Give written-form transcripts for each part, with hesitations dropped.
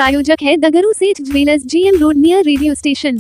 प्रायोजक है दगरू सेठ jewellers, GM road near radio station.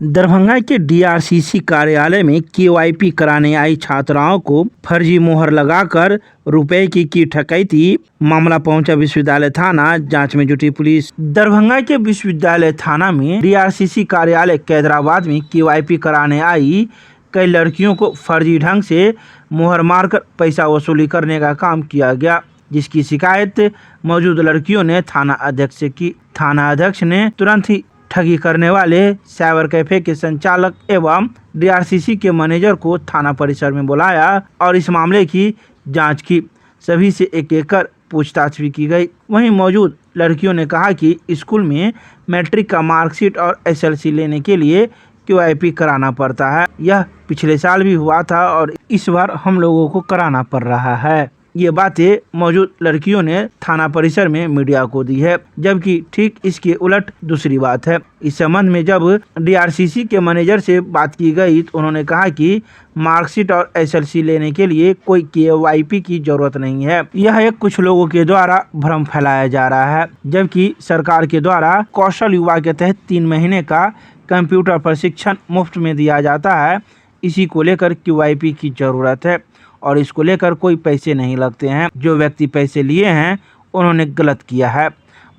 Darbhanga के DRCC कार्यालय में KYP कराने आई छात्राओं को फर्जी मोहर लगाकर रुपए की ठकैती। मामला पहुंचा विश्वविद्यालय थाना, जांच में जुटी पुलिस। दरभंगा के विश्वविद्यालय थाना में DRCC कार्यालय कैदराबाद में KYP कराने आई कई लड़कियों को फर्जी ढंग से मोहर मारकर पैसा वसूली करने का काम किया गया, जिसकी शिकायत मौजूद लड़कियों ने थाना अध्यक्ष से की। थाना अध्यक्ष ने तुरंत ही ठगी करने वाले साइबर कैफे के संचालक एवं DRCC के मैनेजर को थाना परिसर में बुलाया और इस मामले की जांच की। सभी से एक एक कर पूछताछ भी की गई। वहीं मौजूद लड़कियों ने कहा कि स्कूल में मैट्रिक का मार्कशीट और SLC लेने के लिए KYP कराना पड़ता है। यह पिछले साल भी हुआ था और इस बार हम लोगों को कराना पड़ रहा है। ये बातें मौजूद लड़कियों ने थाना परिसर में मीडिया को दी है, जबकि ठीक इसके उलट दूसरी बात है। इस संबंध में जब DRCC के मैनेजर से बात की गई तो उन्होंने कहा कि मार्कशीट और SLC लेने के लिए कोई KYP की जरूरत नहीं है। यह एक कुछ लोगों के द्वारा भ्रम फैलाया जा रहा है, जबकि सरकार के द्वारा कौशल युवा के तहत 3 महीने का कंप्यूटर प्रशिक्षण मुफ्त में दिया जाता है। इसी को लेकर KYP की जरूरत है और इसको लेकर कोई पैसे नहीं लगते हैं। जो व्यक्ति पैसे लिए हैं उन्होंने गलत किया है।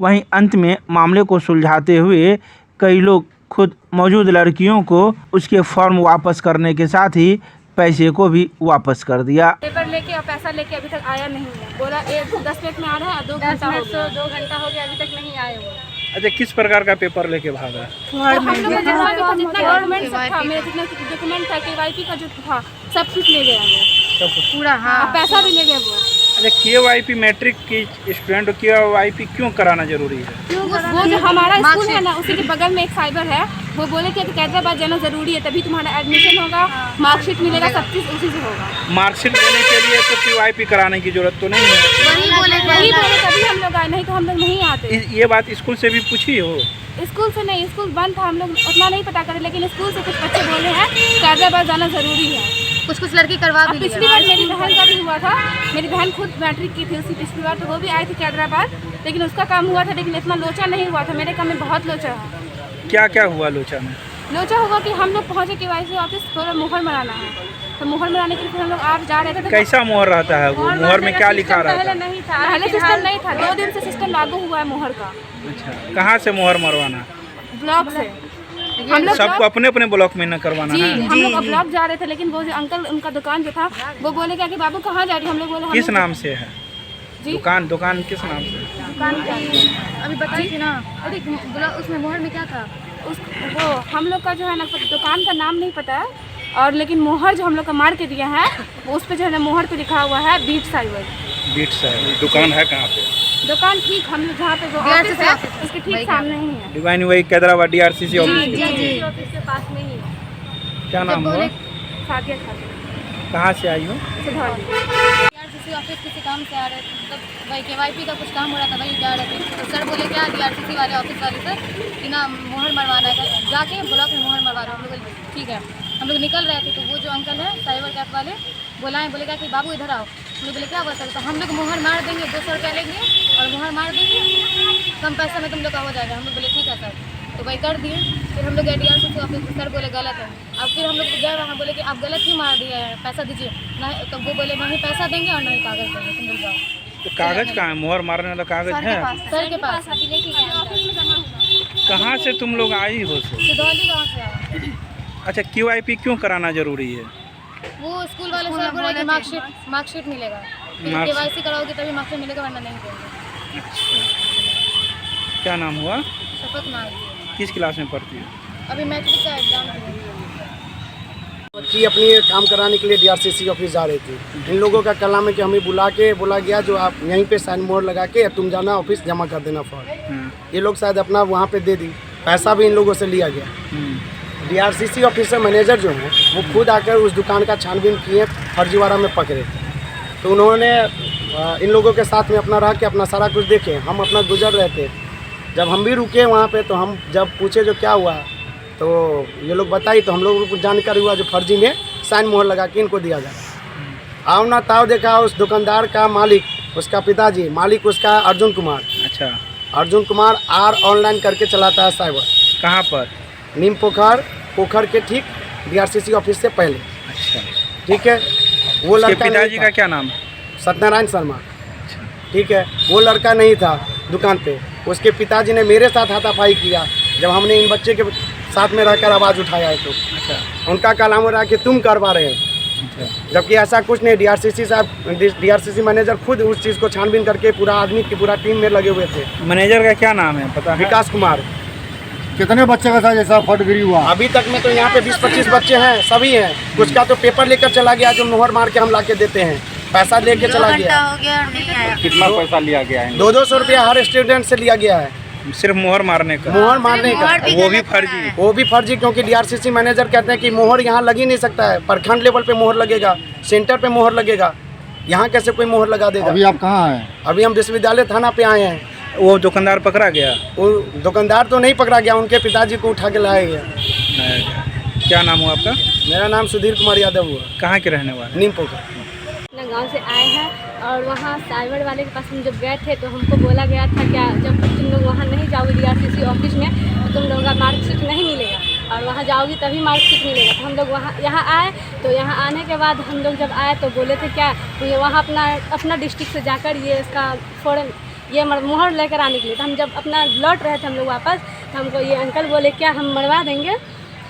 वहीं अंत में मामले को सुलझाते हुए कई लोग खुद मौजूद लड़कियों को उसके फॉर्म वापस करने के साथ ही पैसे को भी वापस कर दिया। पेपर लेके और पैसा लेके अभी तक आया नहीं है। बोला 10 मिनट में आ रहा है, 2 घंटा हो गया अभी तक नहीं आए वो। अच्छा, किस प्रकार का पेपर लेके भागा? तो हम लोग ने जितना डॉक्यूमेंट था, मेरा जितना डॉक्यूमेंट था KYP का जो था सब कुछ ले गया वो पूरा। हाँ, पैसा भी ले गया वो। अच्छा, KYP मैट्रिक की स्टूडेंट को KYP क्यों कराना जरूरी है? वो जो हमारा स्कूल है ना, उसी के बगल में एक साइबर है, वो बोले कि कैदराबाद जाना जरूरी है, तभी तुम्हारा एडमिशन होगा, मार्कशीट मिलेगा, सब चीज उसी से होगा। मार्कशीट लेने के लिए तो KYP कराने की जरूरत तो नहीं है। वही बोले तभी हम लोग आए, नहीं तो हम लोग नहीं आते। ये बात स्कूल से भी पूछी हो? स्कूल से नहीं, स्कूल बंद था, हम लोग उतना नहीं पता करे, लेकिन स्कूल से कुछ बच्चे बोले हैं कैदराबाद जाना जरूरी है। कुछ लड़की करवा भी। पिछली बार मेरी बहन का भी हुआ था, मेरी बहन खुद मैट्रिक की थी उसी पिछली बार, तो वो भी आई थी कैदराबाद, लेकिन उसका काम हुआ था, लेकिन इतना लोचा नहीं हुआ था। मेरे काम में बहुत लोचा है। क्या क्या हुआ लोचा में? लोचा हुआ कि हम लोग पहुँचे KYC ऑफिस, थोड़ा मोहर मराना है, तो मोहर मराने के लिए फिर हम लोग आप जा रहे थे। तो कैसा मोहर रहता है वो? मोहर में क्या लिखा रहता है? पहले नहीं था, पहले सिस्टम नहीं था, 2 दिन से सिस्टम लागू हुआ है मोहर का। अच्छा, कहाँ से मोहर मरवाना? ब्लॉक से। हम लोग सबको अपने अपने ब्लॉक में न करवाना है? हम लोग ब्लॉक जा रहे थे, लेकिन वो जो अंकल, उनका दुकान जो था, वो बोले क्या कि बाबू कहाँ जा रही? हम लोग बोले किस नाम से है दुकान किस नाम से? दुकान अभी बच्ची थी ना, उसमें मोहर में क्या था वो हम लोग का जो है ना, दुकान का नाम नहीं पता है, और लेकिन मोहर जो हम लोग का मार के दिया है, वो उस पर जो है ना मोहर पे लिखा हुआ है बीट साइबर। दुकान है कहाँ पे? दुकान ठीक हम लोग जहाँ पे वो ऑफिस है उसके ठीक सामने ही है। डिवाइन वही कैदराबाद DRCC ऑफिस के पास में ही है। क्या नाम हुआ? सादिया खातून। कहाँ से आई हो? DRCC ऑफिस किसी काम से आ रहे थे, तब वही KYP का कुछ काम हो रहा था, वही जा रहे थे, तो सर बोले क्या DRCC वाले ऑफिस वाले सर कि ना मोहर मरवाना है, जाके ब्लॉक में मोहर मरवा रहे। हम लोग ठीक है, हम लोग निकल रहे थे, तो वो जो अंकल है साइबर कैफ वाले बुलाए, बोले क्या कि बाबू इधर आओ। हम लोग बोले क्या हुआ सर? तो हम लोग मोहर मार देंगे, 200 रुपया लेंगे और मोहर मार देंगे, कम पैसा में तुम लोग का हो जाएगा। हम लोग बोले ठीक है सर, तो वही कर दिए। फिर हम लोग DRCC ऑफिस में, सर बोले गलत है। अब फिर हम लोग गए वहाँ, बोले कि आप गलत क्यों मार दिए हैं, पैसा दीजिए। नहीं, तो वो बोले नहीं पैसा देंगे और नहीं कागज़ देंगे, तुम लोग जाओ। तो कागज कहाँ है? मोहर मारने वाला कागज है सर के पास, अभी लेके गए ऑफिस में जमा हुआ। कहाँ से तुम लोग आई हो? सिधौली गाँव से आया। अच्छा, KYP क्यों कराना जरूरी है? वो स्कूल वाले सर बोले कि मार्कशीट मिलेगा, KYC कराओगे तभी मार्कशीट मिलेगा, वरना नहीं देंगे। क्या नाम हुआ? शपथ नाम। किस क्लास में पढ़ती है? अभी मैट्रिक का एग्जाम है। बच्ची अपनी काम कराने के लिए DRCC ऑफिस जा रही थी। इन लोगों का कलाम है कि हमें बोला गया जो आप यहीं पे साइन मोहर लगा के तुम जाना ऑफिस जमा कर देना फॉर्म। ये लोग शायद अपना वहाँ पे दे दी, पैसा भी इन लोगों से लिया गया। DRCC ऑफिसर मैनेजर जो हैं वो खुद आकर उस दुकान का छानबीन किए, फर्जीवाड़ा में पकड़े। तो उन्होंने इन लोगों के साथ में अपना रह के अपना सारा कुछ देखे। हम अपना गुजर रहे थे, जब हम भी रुके वहाँ पे, तो हम जब पूछे जो क्या हुआ, तो ये लोग बताई, तो हम लोगों को जानकारी हुआ जो फर्जी में साइन मोहर लगा के इनको दिया जाए। आओ ना ताव देखा उस दुकानदार का मालिक, उसका पिताजी, मालिक उसका अर्जुन कुमार, अच्छा, अर्जुन कुमार आर ऑनलाइन करके चलाता है साइबर। कहाँ पर? नीम पोखर के ठीक DRCC ऑफिस से पहले। अच्छा, ठीक है, वो उसके लड़का पिताजी नहीं का था, क्या नाम है? सत्यनारायण शर्मा। ठीक है, वो लड़का नहीं था दुकान पे। उसके पिताजी ने मेरे साथ हाथापाई किया जब हमने इन बच्चे के साथ में रहकर आवाज़ उठाया है तो। अच्छा, उनका कलाम हो रहा है कि तुम करवा रहे हो, जबकि ऐसा कुछ नहीं। DRCC मैनेजर खुद उस चीज़ को छानबीन करके पूरा आदमी की पूरा टीम में लगे हुए थे। मैनेजर का क्या नाम है पता है? विकास कुमार। कितने बच्चे का था जैसा फटगिरी हुआ? अभी तक में तो यहाँ पे 20-25 बच्चे हैं, सभी हैं। कुछ का तो पेपर लेकर चला गया जो मोहर मार के हम ला के देते हैं, पैसा लेके चला गया। हो गया और नहीं आया। कितना पैसा लिया गया है? 200 रुपया हर स्टूडेंट से लिया गया है, सिर्फ मोहर मारने का? मोहर मारने का। वो भी फर्जी? वो भी फर्जी, क्योंकि DRCC मैनेजर कहते हैं कि मोहर यहाँ लग ही नहीं सकता है। प्रखंड लेवल पे मोहर लगेगा, सेंटर पे मोहर लगेगा, यहाँ कैसे कोई मोहर लगा देगा? अभी आप कहाँ हैं? अभी हम विश्वविद्यालय थाना पे आए हैं। वो दुकानदार पकड़ा गया? वो दुकानदार तो नहीं पकड़ा गया, उनके पिताजी को उठा के लाया गया। क्या नाम हुआ आपका? मेरा नाम सुधीर कुमार यादव हुआ, कहाँ के रहने वाले? नीम पोखर। अपना गांव से आए हैं और वहाँ साइबर वाले के पास हम जब गए थे तो हमको बोला गया था क्या जब तुम लोग वहाँ नहीं जाओगे DRCC ऑफिस में तो तुम लोगों का मार्कशीट नहीं मिलेगा और वहाँ जाओगी तभी मार्कशीट मिलेगा। तो हम लोग वहाँ यहाँ आए, तो यहाँ आने के बाद हम लोग जब आए तो बोले थे क्या तो ये वहाँ अपना डिस्ट्रिक्ट से जाकर ये इसका फॉर्म ये मोहर लेकर आने के लिए। तो हम जब अपना लौट रहे थे हम लोग वापस, तो हमको ये अंकल बोले क्या हम मरवा देंगे।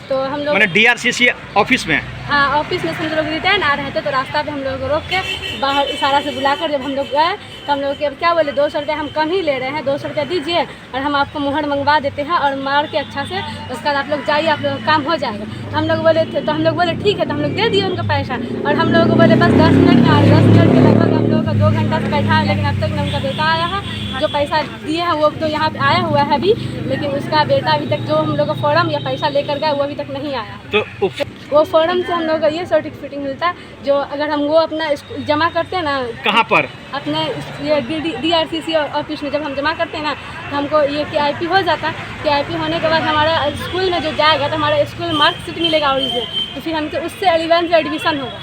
तो हम लोग DRCC ऑफिस में? हाँ, ऑफिस में से हम लोग रिटर्न आ रहे थे तो रास्ता पे हम लोग को रोक के बाहर इशारा से बुलाकर जब हम लोग गए तो हम लोग के अब क्या बोले 200 रुपये हम कम ही ले रहे हैं, 200 रुपये दीजिए और हम आपको मोहर मंगवा देते हैं और मार के अच्छा से उसके बाद आप लोग जाइए, आप लोग काम हो जाएगा। तो हम लोग बोले थे, तो हम लोग बोले ठीक है, तो हम लोग दे दिए उनका पैसा और हम लोगों को बोले बस 10 मिनट में आ रहे। 10 मिनट के लगभग हम लोगों का 2 घंटा से बैठा है, लेकिन अब तक न उनका बेटा आया है। जो पैसा दिए हैं वो तो यहाँ पे आया हुआ है अभी, लेकिन उसका बेटा अभी तक जो हम लोग का फॉर्म या पैसा लेकर गया वो अभी तक नहीं आया। तो वो फॉर्म से हम लोग का ये सर्टिफिकेट मिलता है जो अगर हम वो अपना जमा करते हैं ना। कहाँ पर? अपने ये DRCC ऑफिस में जब हम जमा करते हैं ना तो हमको ये KIP हो जाता है। KIP होने के बाद हमारा स्कूल में जो जाएगा तो हमारा स्कूल मार्कशीट मिलेगा ओरिजिनल, तो फिर हमसे उससे 11th एडमिशन होगा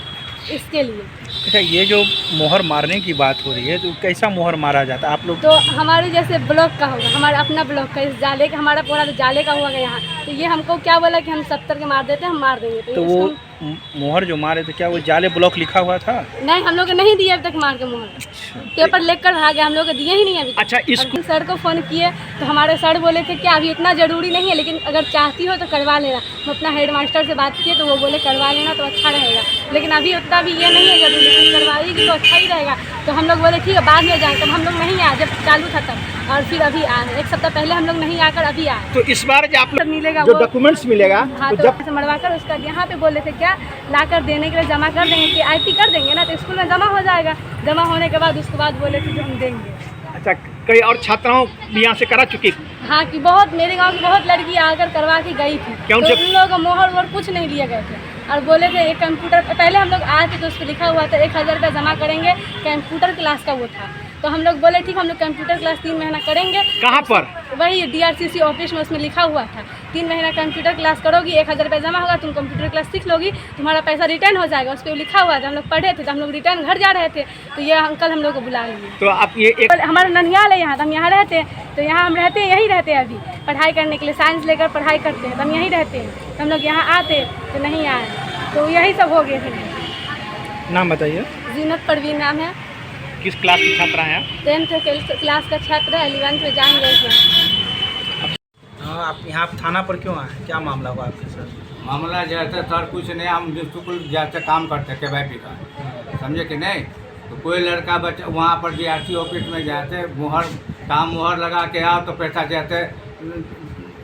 इसके लिए। अच्छा, ये जो मोहर मारने की बात हो रही है तो कैसा मोहर मारा जाता है आप लोग? तो हमारे जैसे ब्लॉक का होगा, हमारा अपना ब्लॉक का, इस जाले का हमारा पूरा जाले का हुआ यहाँ। तो ये हमको क्या बोला कि हम 70 के मार देते हैं, हम मार देंगे। तो वो मोहर जो मारे थे क्या वो जाले ब्लॉक लिखा हुआ था? नहीं, हम लोग नहीं दिए अभी तक मार के मोहर। पेपर लेकर आ गए, हम लोग दिए ही नहीं अभी। अच्छा, इसको सर को फ़ोन किए तो हमारे सर बोले थे कि अभी इतना ज़रूरी नहीं है, लेकिन अगर चाहती हो तो करवा लेना। हम अपना हेड मास्टर से बात किए तो वो बोले करवा लेना तो अच्छा रहेगा, लेकिन अभी उतना भी ये नहीं है जरूरी, लेकिन करवाएगी तो अच्छा ही रहेगा। तो हम लोग बोले ठीक है बाद में जाएँ, तब हम लोग नहीं आए जब चालू था तब, और फिर अभी आए। 1 सप्ताह पहले हम लोग नहीं आकर अभी आए। तो इस बार जो आप मिलेगा जो डॉक्यूमेंट्स मिलेगा हाँ, तो जब मरवा कर उसका यहाँ पे बोले थे क्या लाकर देने के लिए जमा कर देंगे कि IP कर देंगे ना तो स्कूल में जमा हो जाएगा। जमा होने के बाद उसके बाद बोले थे कि हम देंगे। अच्छा, कई और छात्राओं भी यहाँ से करा चुकी? हाँ, कि बहुत मेरे गांव की बहुत लड़की आकर करवा के गई थी। क्या तो उन लोगों को मोहर वोहर कुछ नहीं लिए गए थे और बोले थे एक कंप्यूटर, पहले हम लोग आए थे तो उस पर लिखा हुआ था 1000 रुपये जमा करेंगे, कंप्यूटर क्लास का वो था। तो हम लोग बोले ठीक हम लोग कंप्यूटर क्लास 3 महीना करेंगे। कहाँ पर? वही DRCC ऑफिस में, उसमें लिखा हुआ था 3 महीना कंप्यूटर क्लास करोगी, 1000 रुपये जमा होगा, तुम कंप्यूटर क्लास सीख लोगी, तुम्हारा पैसा रिटर्न हो जाएगा। उस पर लिखा हुआ था, हम लोग पढ़े थे तो हम लोग रिटर्न घर जा रहे थे तो ये अंकल हम लोग को बुला लिए। तो आप ये हमारा ननिहाल है यहाँ, तो हम यहाँ रहते हैं। तो यहाँ हम रहते हैं, यहीं रहते हैं अभी पढ़ाई करने के लिए, साइंस लेकर पढ़ाई करते हैं तो हम यहीं रहते हैं। तो हम लोग यहाँ आते तो नहीं आए, तो यही सब हो गए थे। नाम बताइए। जीनत परवीन नाम है। किस क्लास की छात्रा हैं आप? 10th क्लास का छात्र है, 11th में जाएंगे। हाँ, आप यहाँ थाना पर क्यों आए, क्या मामला हुआ आपके साथ? मामला जैसे सर कुछ नहीं, हम स्कूल जैसे काम करते KYP का, समझे कि नहीं। तो कोई लड़का बच्चा वहाँ पर DRC ऑफिस में जाते मोहर लगा के आओ तो पैसा जैसे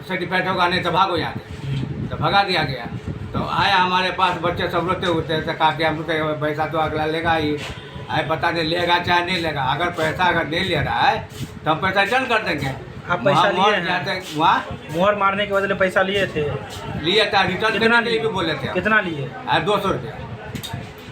सर्टिफिकेट होगा, नहीं तो भागो यहाँ से, तो भगा दिया गया। तो आया हमारे पास बच्चे सब रोते होते हैं, कहा कि हम पैसा तो अगला लेगा ही, आए पता नहीं लेगा चाहे नहीं लेगा। अगर पैसा अगर नहीं ले रहा है तो हम पैसा रिटर्न कर देंगे। आप पैसा लिए हैं? वहाँ मोहर मारने के बदले पैसा लिए थे? लिए था, रिटर्न करने के लिए भी बोले थे। कितना लिए? 200 रुपया,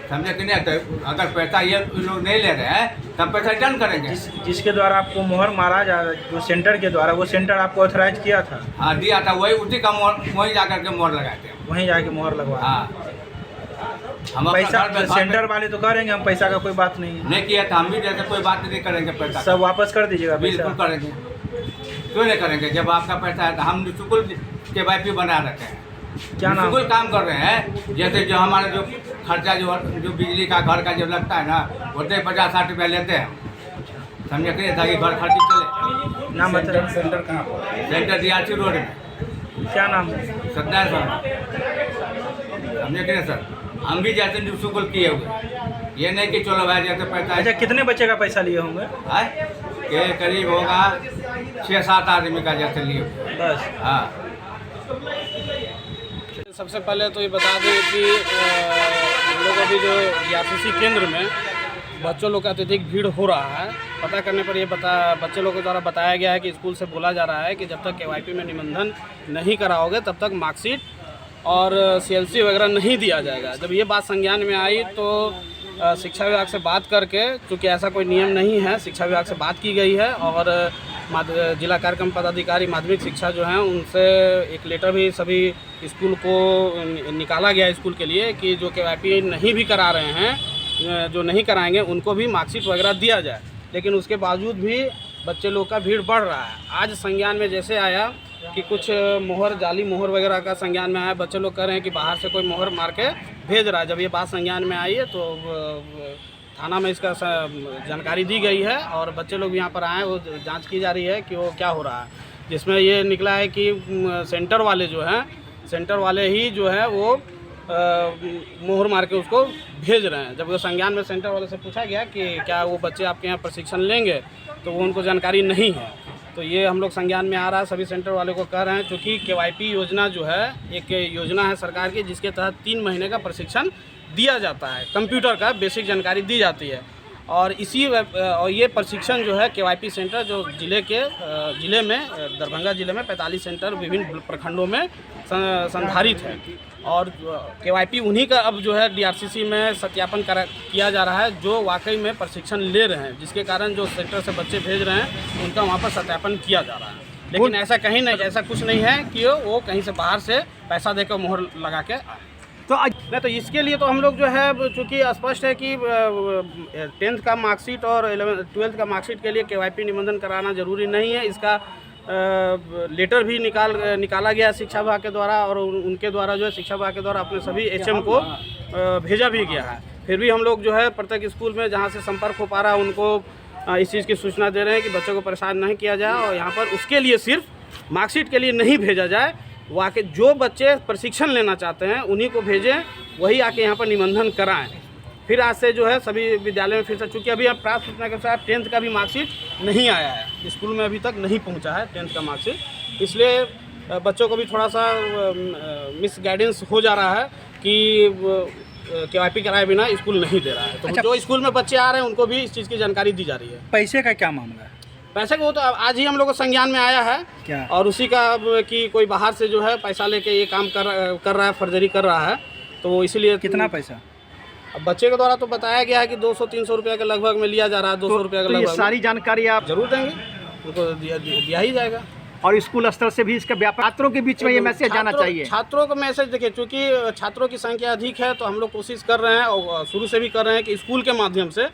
समझे कि नहीं। तो अगर पैसा ये लोग नहीं ले रहे हैं तब पैसा रिटर्न करेंगे। जिसके द्वारा आपको मोहर मारा जा रहा है, जो सेंटर के द्वारा, वो सेंटर आपको ऑथराइज किया था? हाँ, दिया था, वही उसी का मोहर, वहीं जा करके मोहर लगाते हैं, वहीं जाके मोहर लगवा। हाँ। हम अपना पैसा घर पे- सेंटर वाले तो करेंगे, हम पैसा का कोई बात नहीं है, नहीं किया तो हम भी जैसे कोई बात नहीं करेंगे पैसा सब वापस कर दीजिएगा बिल्कुल पैसा। करेंगे, क्यों नहीं करेंगे। जब आपका पैसा है तो हम निःशुल्क KYP बना रखे हैं, क्या नाम? निःशुल्क काम कर रहे हैं। जैसे जो हमारा जो खर्चा जो बिजली का घर का जो लगता है ना, वो 50-60 रुपया लेते हैं, समझे कि नहीं, ताकि घर खर्ची चले। नाम बताइए। सेंटर कहाँ पर? सेंटर DRC रोड में, क्या नाम? सत्यान सर, समझे कि नहीं सर। हम भी जैसे निःशुल्क किए हुए, ये नहीं कि चलो भाई जैसे पैसा अच्छा, है कितने बच्चे का पैसा लिए होंगे? के करीब होगा 6-7 आदमी का जैसे लिए हुए। बस। हाँ, सबसे पहले तो ये बता दें कि हम लोग अभी जो DRCC केंद्र में बच्चों लोग का अत्यधिक भीड़ हो रहा है। पता करने पर बच्चे लोगों के द्वारा बताया गया है कि स्कूल से बोला जा रहा है कि जब तक KYP में निबंधन नहीं कराओगे तब तक मार्कशीट और CLC वगैरह नहीं दिया जाएगा। जब ये बात संज्ञान में आई तो शिक्षा विभाग से बात करके, चूँकि ऐसा कोई नियम नहीं है, शिक्षा विभाग से बात की गई है और जिला कार्यक्रम पदाधिकारी माध्यमिक शिक्षा जो हैं उनसे एक लेटर भी सभी स्कूल को निकाला गया स्कूल के लिए कि जो KYP नहीं भी करा रहे हैं, जो नहीं कराएंगे उनको भी मार्कशीट वगैरह दिया जाए। लेकिन उसके बावजूद भी बच्चे लोग का भीड़ बढ़ रहा है। आज संज्ञान में जैसे आया कि कुछ मोहर, जाली मोहर वगैरह का संज्ञान में आया, बच्चे लोग कह रहे हैं कि बाहर से कोई मोहर मार के भेज रहा है। जब ये बात संज्ञान में आई है तो थाना में इसका जानकारी दी गई है और बच्चे लोग यहाँ पर आए, वो जांच की जा रही है कि वो क्या हो रहा है। जिसमें ये निकला है कि सेंटर वाले जो हैं, सेंटर वाले ही जो है वो मोहर मार के उसको भेज रहे हैं। जब वो संज्ञान में सेंटर वाले से पूछा गया कि क्या वो बच्चे आपके यहाँ प्रशिक्षण लेंगे, तो वो उनको जानकारी नहीं है। तो ये हम लोग संज्ञान में आ रहा है, सभी सेंटर वाले को कह रहे हैं, क्योंकि KYP योजना जो है एक योजना है सरकार की, जिसके तहत 3 महीने का प्रशिक्षण दिया जाता है, कंप्यूटर का बेसिक जानकारी दी जाती है। और ये प्रशिक्षण जो है KYP सेंटर जो जिले में दरभंगा जिले में 45 सेंटर विभिन्न प्रखंडों में संधारित है और KYP उन्हीं का अब जो है DRCC में सत्यापन किया जा रहा है जो वाकई में प्रशिक्षण ले रहे हैं, जिसके कारण जो सेंटर से बच्चे भेज रहे हैं उनका वहाँ पर सत्यापन किया जा रहा है। लेकिन ऐसा कहीं नहीं, ऐसा कुछ नहीं है कि वो कहीं से बाहर से पैसा देकर मोहर लगा के तो नहीं। तो इसके लिए तो हम लोग जो है, चूँकि स्पष्ट है कि 10th का मार्कशीट और 12th का मार्कशीट के लिए KYP निबंधन कराना ज़रूरी नहीं है। इसका लेटर भी निकाला गया शिक्षा विभाग के द्वारा और उनके द्वारा जो है शिक्षा विभाग के द्वारा अपने सभी HM को भेजा भी गया है। फिर भी हम लोग जो है प्रत्येक स्कूल में जहाँ से संपर्क हो पा रहा है उनको इस चीज़ की सूचना दे रहे हैं कि बच्चों को परेशान नहीं किया जाए और यहाँ पर उसके लिए सिर्फ मार्कशीट के लिए नहीं भेजा जाए। वाकई जो बच्चे प्रशिक्षण लेना चाहते हैं उन्हीं को भेजें, वही आके यहाँ पर निबंधन कराएं। फिर आज से जो है सभी विद्यालय में फिर से, चूँकि अभी प्राप्त सूचना के अनुसार 10th का भी मार्कशीट नहीं आया है, स्कूल में अभी तक नहीं पहुँचा है 10th का मार्कशीट, इसलिए बच्चों को भी थोड़ा सा मिस गाइडेंस हो जा रहा है कि KYP कराए बिना स्कूल नहीं दे रहा है। तो अच्छा, जो स्कूल में बच्चे आ रहे हैं उनको भी इस चीज़ की जानकारी दी जा रही है। पैसे का क्या मामला है? पैसे का वो तो आज ही हम लोग को संज्ञान में आया है क्या? और उसी का कि कोई बाहर से जो है पैसा लेके ये काम कर रहा है, फर्जरी कर रहा है, तो इसीलिए। कितना पैसा? अब बच्चे के द्वारा तो बताया गया है कि 200-300 रुपये के लगभग में लिया जा रहा है, 200 रुपये के लगभग। सारी जानकारी आप जरूर देंगे, उनको दिया ही जाएगा। और स्कूल स्तर से भी इसका व्यापार छात्रों के बीच में ये मैसेज जाना चाहिए। छात्रों को मैसेज देखिए, चूँकि छात्रों की संख्या अधिक है तो हम लोग कोशिश कर रहे हैं और शुरू से भी कर रहे हैं कि स्कूल के माध्यम से,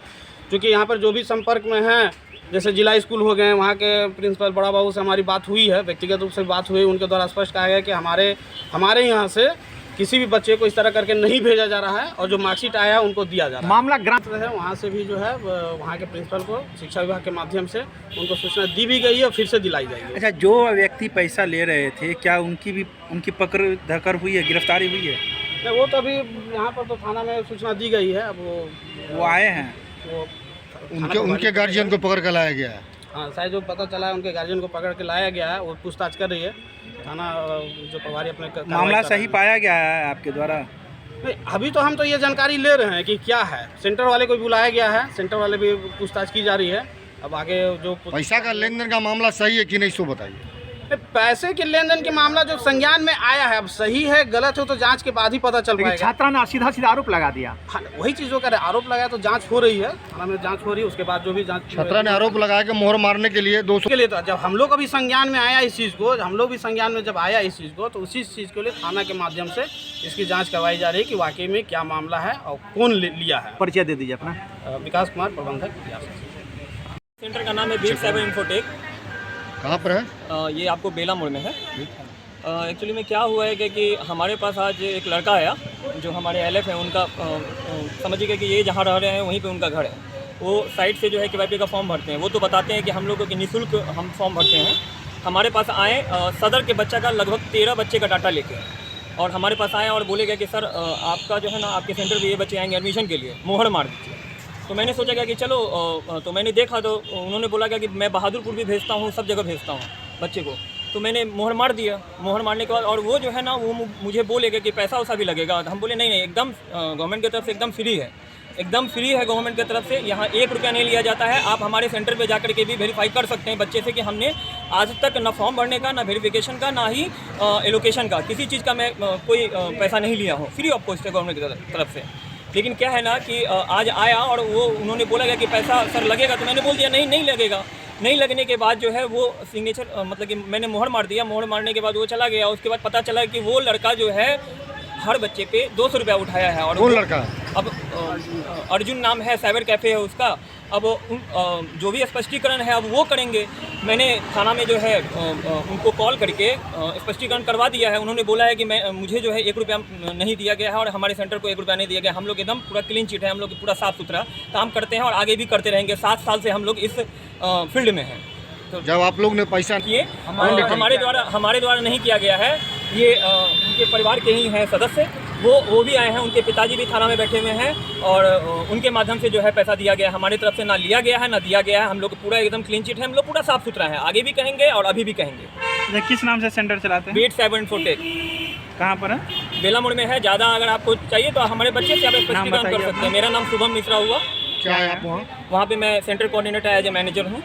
चूँकि यहाँ पर जो भी संपर्क में हैं, जैसे जिला स्कूल हो गए, वहाँ के प्रिंसिपल बड़ा बाबू से हमारी बात हुई है, व्यक्तिगत रूप से बात हुई, उनके द्वारा स्पष्ट कहा गया कि हमारे यहाँ से किसी भी बच्चे को इस तरह करके नहीं भेजा जा रहा है और जो मार्कशीट आया है उनको दिया जा रहा है। मामला ग्रांट है वहाँ से भी जो है वहाँ के प्रिंसिपल को शिक्षा विभाग के माध्यम से उनको सूचना दी भी गई है और फिर से दिलाई जाएगी। अच्छा, जो व्यक्ति पैसा ले रहे थे, क्या उनकी पकड़ धकर हुई है, गिरफ्तारी हुई है? नहीं, वो तो अभी यहाँ पर तो थाना में सूचना दी गई है। अब वो आए हैं, उनके गार्जियन को पकड़ कर लाया गया है। हाँ, शायद जो पता चला है उनके गार्जियन को पकड़ के लाया गया है, वो पूछताछ कर रही है थाना जो प्रभारी अपने मामला सही पाया गया है आपके द्वारा? नहीं, अभी तो हम तो ये जानकारी ले रहे हैं कि क्या है। सेंटर वाले को बुलाया गया है, सेंटर वाले भी पूछताछ की जा रही है। अब आगे जो पैसा का लेन देन का मामला सही है कि नहीं, सो बताइए। पैसे के लेन देन के मामला जो संज्ञान में आया है, अब सही है गलत हो तो जांच के बाद ही पता चल लेकिन पाएगा। छात्रा ने सीधा सीधा आरोप लगा दिया। हाँ, वही चीज़ों का आरोप लगाया तो जांच हो रही है, थाना में जांच हो रही है, उसके बाद जो भी जांच छात्रा ने आरोप लगाया कि मोहर मारने के लिए 200 के लिए तो जब हम लोग अभी संज्ञान में आया इस चीज़ को, हम लोग भी संज्ञान में जब आया इस चीज़ को, तो उसी चीज़ के लिए थाना के माध्यम से इसकी जाँच करवाई जा रही है कि वाकई में क्या मामला है और कौन लिया है। परिचय दे दीजिए अपना। विकास कुमार, प्रबंधक। सेंटर का नाम है बीट 7 इन्फोटेक। कहाँ पर है? ये आपको बेला मोड़ में है। एक्चुअली में क्या हुआ है कि हमारे पास आज एक लड़का आया जो हमारे LF है, उनका समझिएगा कि ये जहाँ रह रहे हैं वहीं पे उनका घर है। वो साइट से जो है KYP का फॉर्म भरते हैं। वो तो बताते हैं कि हम लोगों की निःशुल्क हम फॉर्म भरते हैं। हमारे पास आए सदर के बच्चा का लगभग 13 बच्चे का डाटा लेके, और हमारे पास आए और बोले गए कि सर आपका जो है ना, आपके सेंटर पे ये बच्चे आएंगे एडमिशन के लिए, मोहर मार दीजिए। तो मैंने सोचा क्या कि चलो, तो मैंने देखा तो उन्होंने बोला क्या कि मैं बहादुरपुर भी भेजता हूँ, सब जगह भेजता हूँ बच्चे को। तो मैंने मोहर मार दिया। मोहर मारने के बाद और वो जो है ना, वो मुझे बोलेगा कि पैसा वैसा भी लगेगा। हम बोले नहीं, एकदम गवर्नमेंट की तरफ से एकदम फ्री है, एकदम फ्री है गवर्नमेंट की तरफ से। यहाँ 1 रुपया नहीं लिया जाता है। आप हमारे सेंटर पे जाकर के भी वेरीफाई कर सकते हैं बच्चे से कि हमने आज तक ना फॉर्म भरने का, ना वेरिफिकेशन का, ना ही एलोकेशन का, किसी चीज़ का मैं कोई पैसा नहीं लिया हूँ। फ्री ऑफ कॉस्ट है गवर्नमेंट की तरफ से। लेकिन क्या है ना कि आज आया और वो उन्होंने बोला गया कि पैसा सर लगेगा, तो मैंने बोल दिया नहीं लगेगा। नहीं लगने के बाद जो है वो सिग्नेचर मतलब कि मैंने मोहर मार दिया। मोहर मारने के बाद वो चला गया। उसके बाद पता चला कि वो लड़का जो है हर बच्चे पे 200 रुपया उठाया है। और कौन लड़का? अब अर्जुन नाम है, साइबर कैफ़े है उसका। अब जो भी स्पष्टीकरण है अब वो करेंगे। मैंने थाना में जो है उनको कॉल करके स्पष्टीकरण करवा दिया है। उन्होंने बोला है कि मुझे जो है 1 रुपया नहीं दिया गया है और हमारे सेंटर को 1 रुपया नहीं दिया गया। हम लोग एकदम पूरा क्लीन चिट है, हम लोग पूरा साफ़ सुथरा काम करते हैं और आगे भी करते रहेंगे। 7 साल से हम लोग इस फील्ड में हैं। तो जब आप लोग ने पैसा किए हमारे द्वारा नहीं किया गया है। ये उनके परिवार के ही हैं सदस्य, वो भी आए हैं, उनके पिताजी भी थाना में बैठे हुए हैं और उनके माध्यम से जो है पैसा दिया गया है। हमारी तरफ से ना लिया गया है ना दिया गया है। हम लोग पूरा एकदम क्लीन चिट है, हम लोग पूरा साफ़ सुथरा है। आगे भी कहेंगे और अभी भी कहेंगे। किस नाम से सेंटर चलाते हैं? Beat 7 Infotech. कहाँ पर है? बेला मोड़ में है। ज़्यादा अगर आपको चाहिए तो हमारे बच्चे से आप स्पष्टीकरण कर सकते हैं। मेरा नाम शुभम मिश्रा हुआ। क्या है आप वहाँ? वहाँ पे मैं centre coordinator as a manager हूँ।